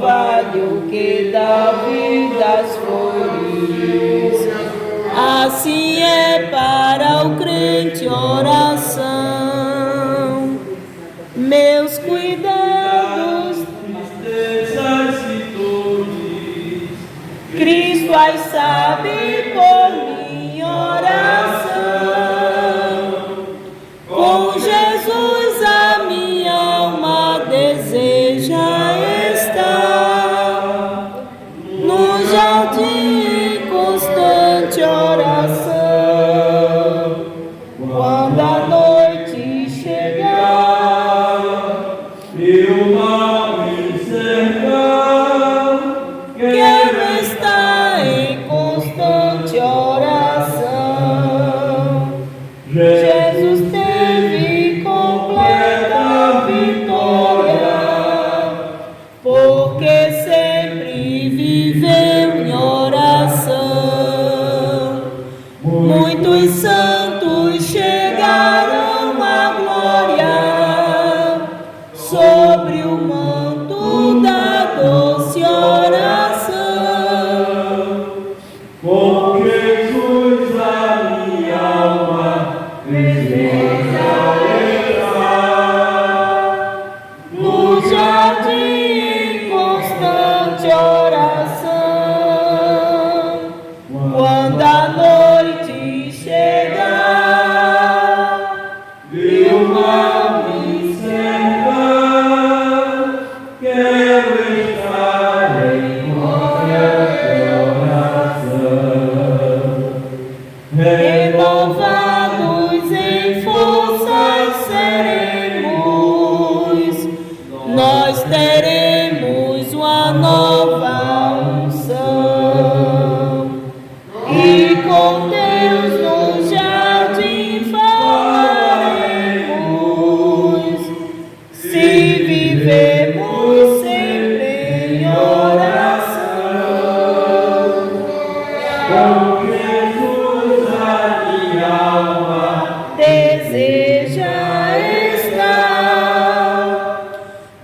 orvalho que dá vida às flores. Assim é para o crente oração. Meus cuidados, tristezas e dores, Cristo as sabe por minha oração. Com Jesus a minha alma deseja estar no jardim em constante oração. Quando a noite chegar, eu mal enxergar, quero estar em constante oração. Jesus teve completa vitória, porque sempre viveu em oração. Muitos santos chegaram à glória sobre o manto da doce oração. com Jesus a minha alma deseja estar. No jardim em constante oração. Quando a noite chegar, Eu mal enxergar, quero estar em constante oração. renovados em forças seremos, nós teremos uma nova unção. E com Deus no jardim falaremos, se vivemos sempre em oração. Com Jesus a minha alma Deseja estar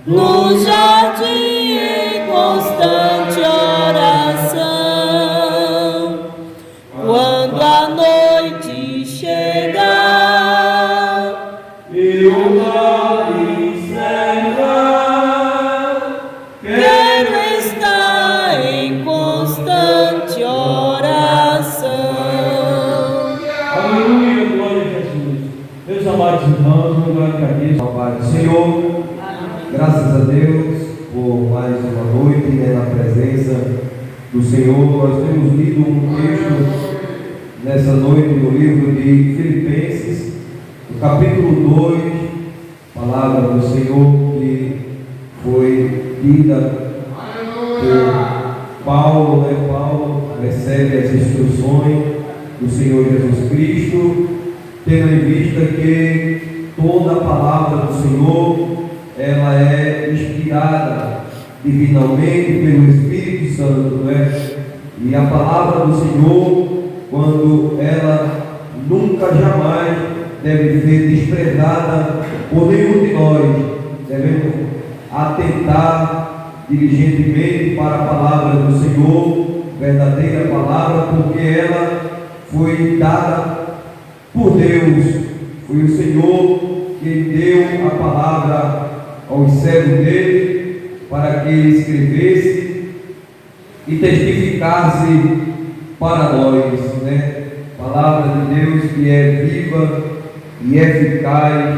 no jardim em constante oração. Quando a noite chegar, eu mal enxergar, quero estar em constante oração. aleluia, glória a Jesus. Meus amados irmãos, eu agradeço ao Pai do Senhor. Graças a Deus por mais uma noite, na presença do Senhor. Nós temos lido um texto nessa noite no livro de Filipenses, no capítulo 2, palavra do Senhor que foi dita por Paulo, Paulo recebe as instruções do Senhor Jesus Cristo, tendo em vista que toda a palavra do Senhor ela é inspirada divinamente pelo Espírito Santo, E a palavra do Senhor, quando ela nunca jamais deve ser desprezada por nenhum de nós, devemos atentar diligentemente para a palavra do Senhor, verdadeira palavra, porque ela foi dada por Deus, foi o Senhor que deu a palavra aos servos dele para que escrevesse e testificasse para nós, Palavra de Deus que é viva e eficaz,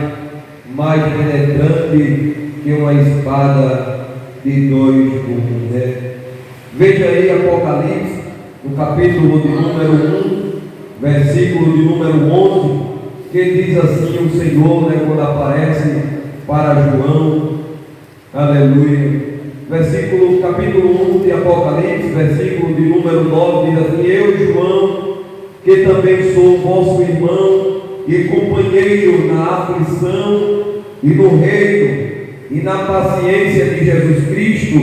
mais penetrante que uma espada de dois gumes, Veja aí Apocalipse, no capítulo de número 1, versículo de número 11, que diz assim o Senhor, quando aparece para João, aleluia. Capítulo 1 de Apocalipse, versículo de número 9, diz assim: Eu, João, que também sou vosso irmão e companheiro na aflição e no reino e na paciência de Jesus Cristo,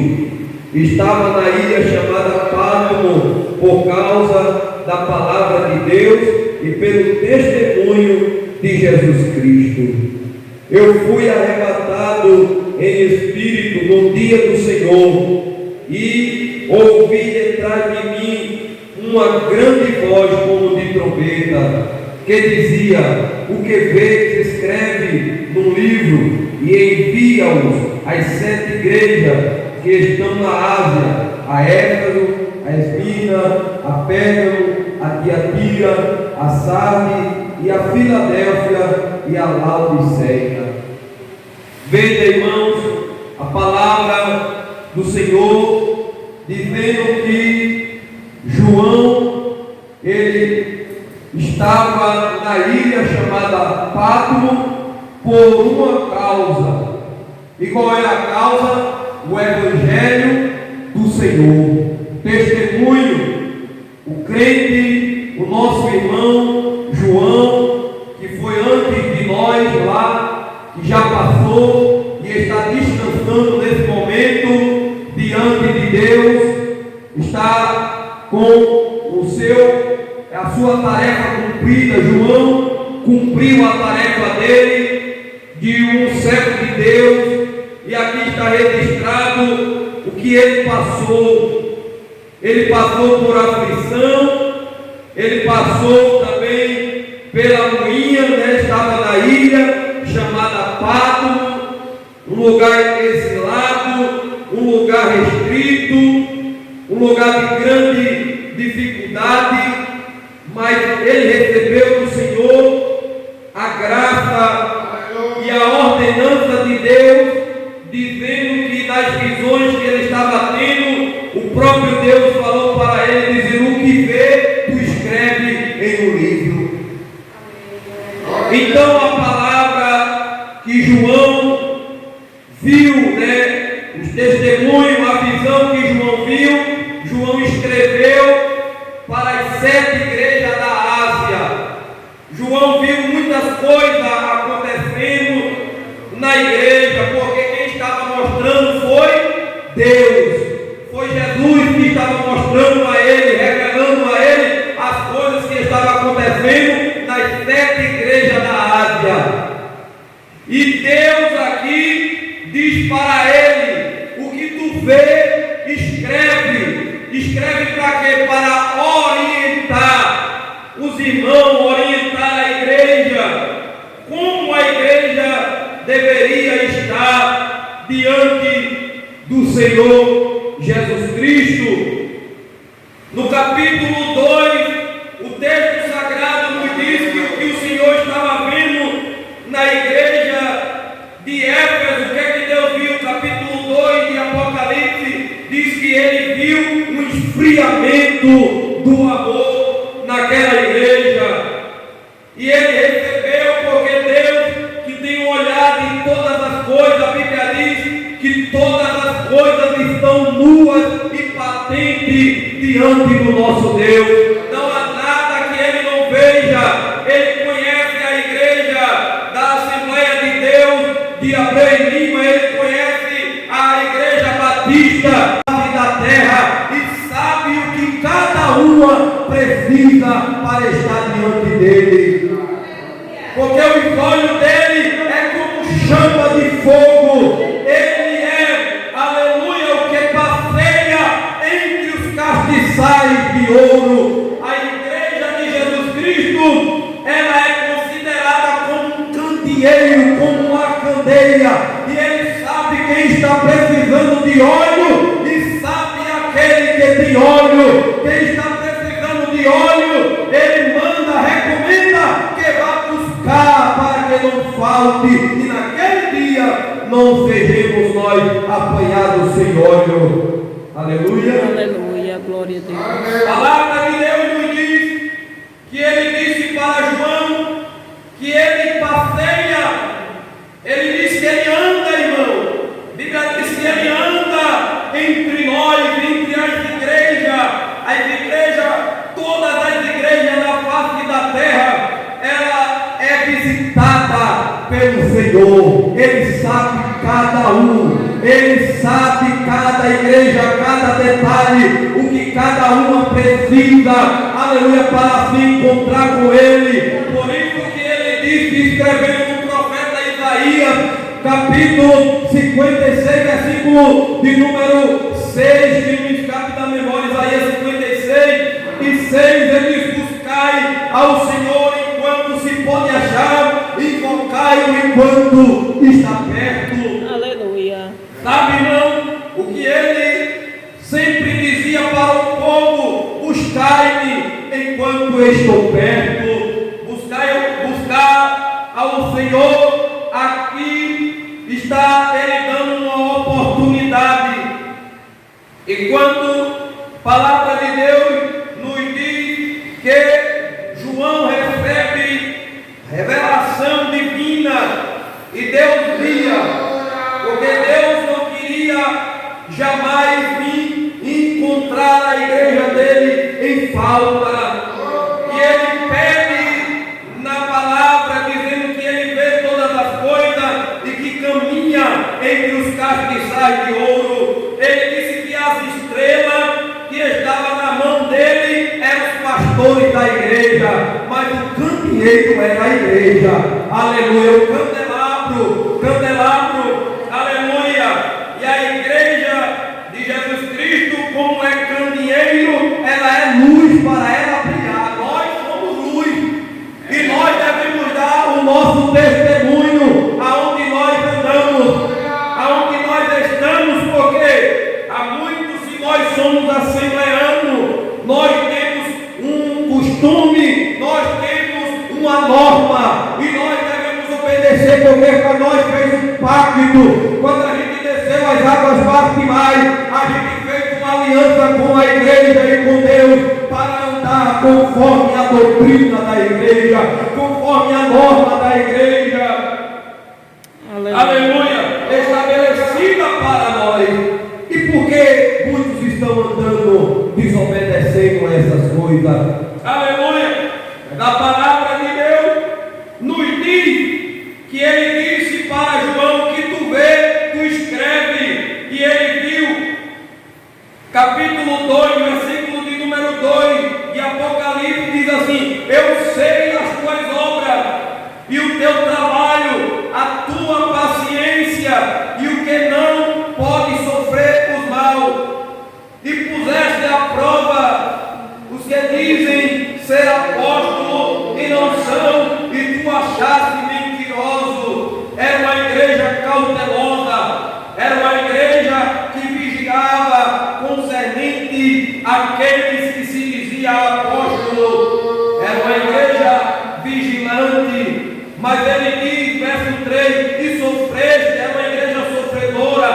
estava na ilha chamada Patmo por causa da palavra de Deus e pelo testemunho de Jesus Cristo. Eu fui arrebatado em espírito no dia do Senhor, e ouvi detrás de mim uma grande voz como de trombeta, que dizia: o que vês, escreve num livro e envia-os às 7 igrejas que estão na Ásia, a Éfeso, a Esmirna, a Pérgamo, a Tiatira, a Sardes e a Filadélfia e a Laodiceia. Veja, irmãos, a palavra do Senhor dizendo que João, ele estava na ilha chamada Patmos por uma causa. E qual era a causa? O Evangelho do Senhor. Testemunho, o crente, o nosso irmão João, que foi antes de nós lá, que já passou e está descansando nesse momento diante de Deus, está com a sua tarefa cumprida. João cumpriu a tarefa dele de um servo de Deus, e aqui está registrado o que ele passou. Ele passou por aflição, ele passou também pela moinha, estava na ilha chamada Patmos, um lugar exilado, um lugar restrito, um lugar de grande dificuldade, mas ele recebeu do Senhor a graça e a ordenança de Deus, dizendo que nas visões que ele estava tendo, o próprio Deus falou para ele, dizendo: o que vê, tu escreve em um livro. Então a palavra que João viu, os testemunhos, a visão que João viu, João escreveu para as 7 igrejas da Ásia. João viu muitas coisas acontecendo na igreja, porque quem estava mostrando foi Deus, foi Jesus que estava mostrando a ele, revelando a ele as coisas que estavam acontecendo nas 7 igrejas da Ásia. E Deus aqui diz para ele: o que tu vê, escreve. Escreve para quê? Para orientar os irmãos, orientar a igreja, como a igreja deveria estar diante do Senhor Jesus Cristo. No capítulo 2, o texto sagrado nos diz que o que o Senhor estava vendo na igreja de Éfeso, o que é que Deus viu? Capítulo 2 de Apocalipse diz que ele viu um esfriamento do amor naquela igreja, e ele recebeu, porque Deus, que tem um olhar em todas as coisas, a Bíblia diz que todas as coisas estão nuas e patentes diante do nosso Deus. Não há nada que ele não veja. Ele conhece a igreja da Assembleia de Deus de Abreu e Lima, ele conhece a igreja batista da terra e sabe o que cada uma precisa para estar diante dele, porque os olhos dele é como chama de fogo. Ele é, aleluia, o que passeia entre os castiçais de ouro. A igreja de Jesus Cristo, ela é considerada como um candeeiro, como uma candeia, e ele sabe quem está precisando de óleo, e sabe aquele que tem óleo. Quem está precisando de óleo, ele manda, recomenda que vá buscar, para que não falte, e naquele dia não sejamos nós apanhados sem óleo. Aleluia. Aleluia, glória a Deus. A palavra de Deus nos diz que ele disse para João que ele passeia, ele disse que ele anda, irmão. A Bíblia diz que ele anda entre nós, entre as igrejas, todas as igrejas da face da terra, ela é visitada pelo Senhor. Ele sabe cada um, ele sabe cada igreja, cada detalhe, o que cada uma precisa, aleluia, para se encontrar com ele. Por isso que ele disse, escrevendo no profeta Isaías, capítulo 56, versículo de número 6, que me escape da memória, Isaías 56 e 6, ele diz: buscai ao Senhor enquanto se pode achar, invocai-o enquanto está perto. Aleluia. Sabe, irmão, o que ele sempre dizia para o povo: buscai-me enquanto estou perto, buscar ao Senhor. Aqui está ele dando uma oportunidade. E quando a palavra de Deus nos diz que João recebe revelação divina, e Deus via, porque Deus não queria jamais vir encontrar a igreja dele em falta, e ele pede na palavra, dizendo que ele vê todas as coisas e que caminha entre os castiçais de ouro. Ele disse que as estrelas que estavam na mão dele eram os pastores da igreja, mas o candeeiro era a igreja. Aleluia. O candelabro, aleluia. E a igreja de Jesus Cristo, como é candeeiro, ela é luz para ela brilhar. Nós somos luz e nós devemos dar o nosso testemunho aonde nós andamos, aonde nós estamos, porque há muitos, se nós somos assembleanos, nós temos um costume, nós temos uma norma e nós devemos obedecer, porque para nós fez um pacto. Quando a gente desceu as águas batimais, a gente fez uma aliança com a igreja e com Deus para andar conforme a doutrina da igreja, conforme a norma da igreja. Aleluia, estabelecida para nós. E por que muitos estão andando desobedecendo a essas coisas? Aleluia. Da palavra de Deus nos diz que ele disse para João: que tu vê, tu escreve. E ele viu. Capítulo 2, versículo de número 2 de Apocalipse diz assim: eu sei as tuas obras e o teu trabalho, a tua paciência e o que não pode sofrer os mal, e puseste à prova os que dizem ser apóstolo e não são, e tu achaste mentiroso. Era uma igreja cautelosa, era uma igreja que vigiava concernente àqueles que se dizia apóstolo, era uma igreja vigilante. Mas ele diz, verso 3: e sofreste, era uma igreja sofredora,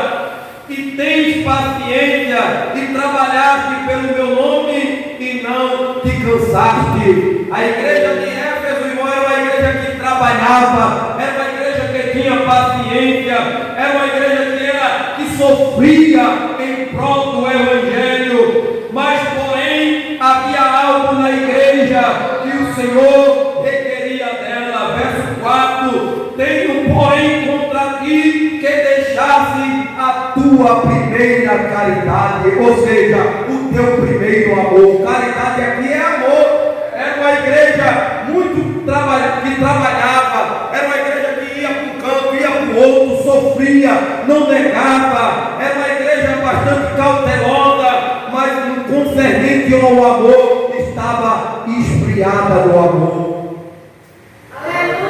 e tens paciência, e trabalhaste pelo meu nome, e não te cansaste. A igreja de Éfeso, irmão, era uma igreja que trabalhava, era uma igreja que tinha paciência, era uma igreja que sofria em prol do evangelho. Mas porém havia algo na igreja que o Senhor requeria dela. Verso 4: tenho porém contra ti que deixasse a tua primeira caridade, ou seja, o teu primeiro amor. Caridade aqui é amor. Era uma igreja muito que trabalhava, era uma igreja que ia para um canto, ia para o outro, sofria, não negava, era uma igreja bastante cautelosa, mas no concernente ao amor estava esfriada no amor.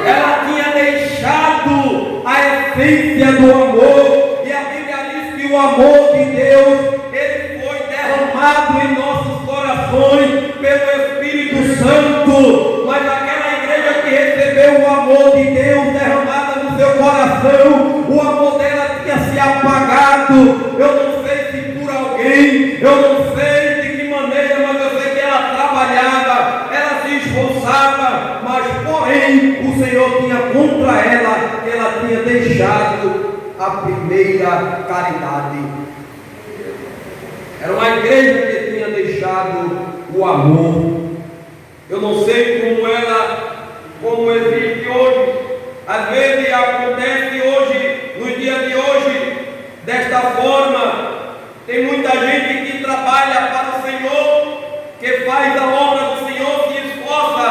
Ela tinha deixado a essência do amor, e a Bíblia diz que o amor de Deus, ele foi derramado em nossos corações pelo Espírito Santo. Mas aquela igreja que recebeu o amor de Deus derramado no seu coração, o amor dela tinha se apagado. Eu não sei se por alguém, eu não sei de que maneira, mas eu sei que ela trabalhava, ela se esforçava, mas porém o Senhor tinha contra ela que ela tinha deixado a primeira caridade. Era uma igreja que tinha deixado o amor. Eu não sei como existe hoje. Às vezes acontece hoje, no dia de hoje, desta forma. Tem muita gente que trabalha para o Senhor, que faz a obra do Senhor, se esforça,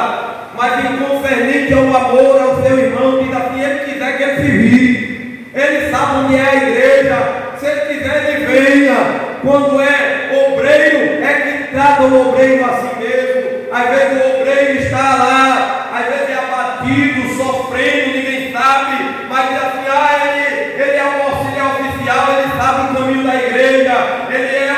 mas inconcernente ao amor ao seu irmão, diz assim: ele quiser que ele se vire, ele sabe onde é a igreja, se ele quiser ele venha, Quando é obreiro, é que trata o obreiro a si mesmo. Às vezes o obreiro está lá, às vezes é abatido, sofrendo, ninguém sabe, mas diz assim, ele é um auxiliar oficial, ele sabe o caminho da igreja, ele é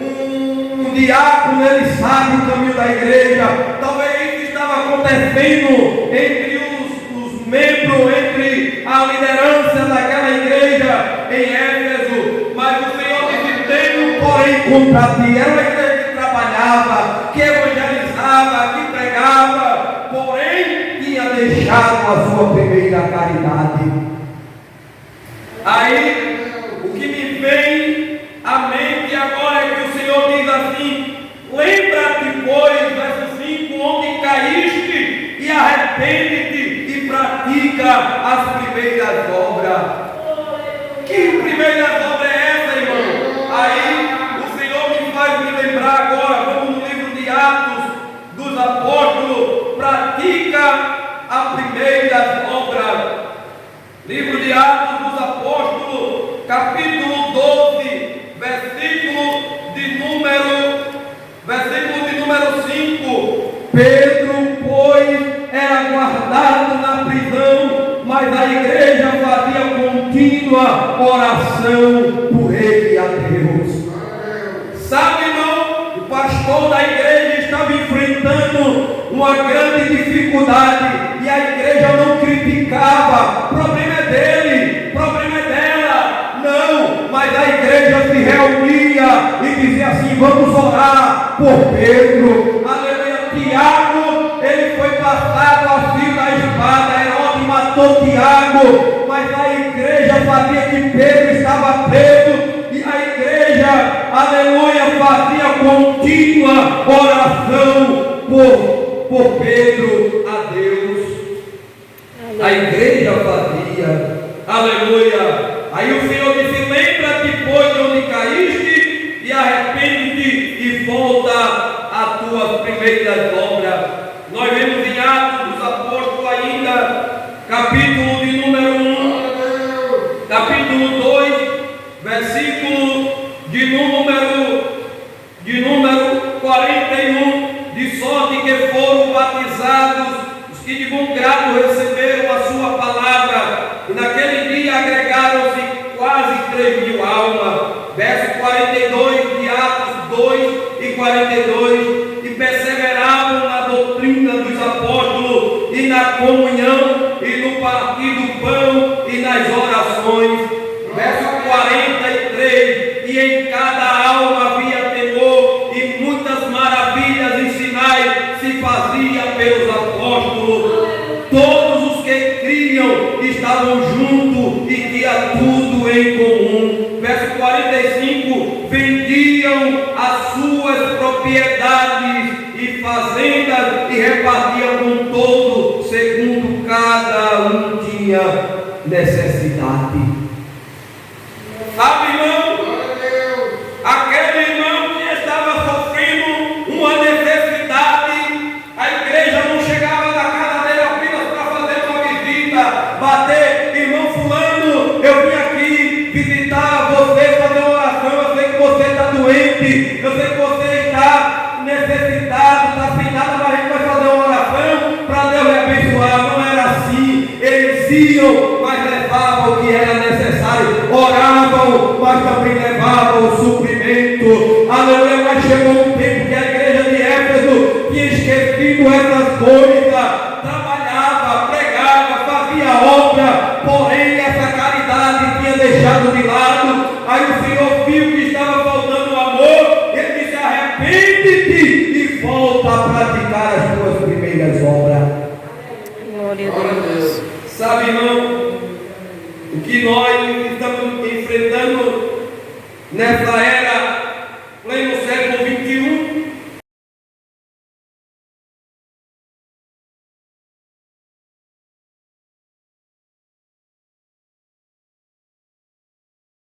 um diácono, ele sabe o caminho da igreja. Talvez isso estava acontecendo entre os membros, entre a liderança daquela igreja em Éfeso, mas o Senhor disse: tenho porém contra ti. Era uma igreja que trabalhava, que evangelizava, que pregava, porém tinha deixado a sua primeira caridade. Aí, o que me vem à mente agora é que o Senhor diz assim: lembra-te, pois, verso 5, onde caíste, e arrepende-te e pratica as primeiras obras. Que primeiras obras é essa, irmão? Aí o Senhor me faz me lembrar agora, vamos no livro de Atos dos Apóstolos, pratica as primeiras obras. Livro de Atos dos Apóstolos, capítulo 12, versículo de número 5. Pedro, pois, era guardado na prisão, mas a igreja fazia contínua oração por ele a Deus. Sabe, irmão, o pastor da igreja estava enfrentando uma grande dificuldade e a igreja não criticava. O problema é dele, o problema é dela. Não, mas a igreja se reunia e dizia assim: vamos orar por Pedro. Aleluia. Tiago, ele foi passado ao fio da espada. Herodes matou Tiago, mas a igreja sabia que Pedro estava preso e a igreja, aleluia, fazia contínua oração por Pedro a Deus. A igreja fazia, aleluia. Aí o Senhor disse: lembra-te, pois, de onde caíste, e arrepende-te e volta às tuas primeiras obras. Nós vemos em Atos dos Apóstolos ainda, capítulo de número 1, capítulo 2, versículo de número 41, de sorte que foram batizados os que de bom grado receberam a sua palavra, e naquele dia agregaram-se quase 3.000 almas. Verso 42 de Atos 2 e 42, e perseveravam na doutrina dos apóstolos, e na comunhão, e no partir do pão, e nas orações. Verso 43, e em cada alma havia temor, e muitas maravilhas e sinais se faziam pelos apóstolos. Todos os que criam estavam juntos e tinham tudo em comum. Verso 45, vendiam as suas propriedades e fazendas e repartiam com todos, segundo cada um tinha necessidade. Sabe, irmão? Aquele irmão que estava sofrendo uma necessidade, a igreja não chegava na casa dele apenas para fazer uma visita, bater: irmão fulano, eu vim aqui visitar você, fazer uma oração, eu sei que você está doente, eu sei que você está necessitado, está sem nada, mas a gente vai fazer uma oração para Deus lhe abençoar. Não era assim. Eles iam, mas levavam o que era necessário, oravam, mas também levavam o suprimento. Aleluia. Mas chegou um tempo que a igreja de Éfeso tinha esquecido essas coisas, trabalhava, pregava, fazia obra, porém essa caridade tinha deixado de lado. Aí o Senhor viu que estava faltando amor, ele disse: arrepende-te e volta a praticar as tuas primeiras obras. Glória a Deus. Sabe, irmão, o que nós estamos enfrentando nessa era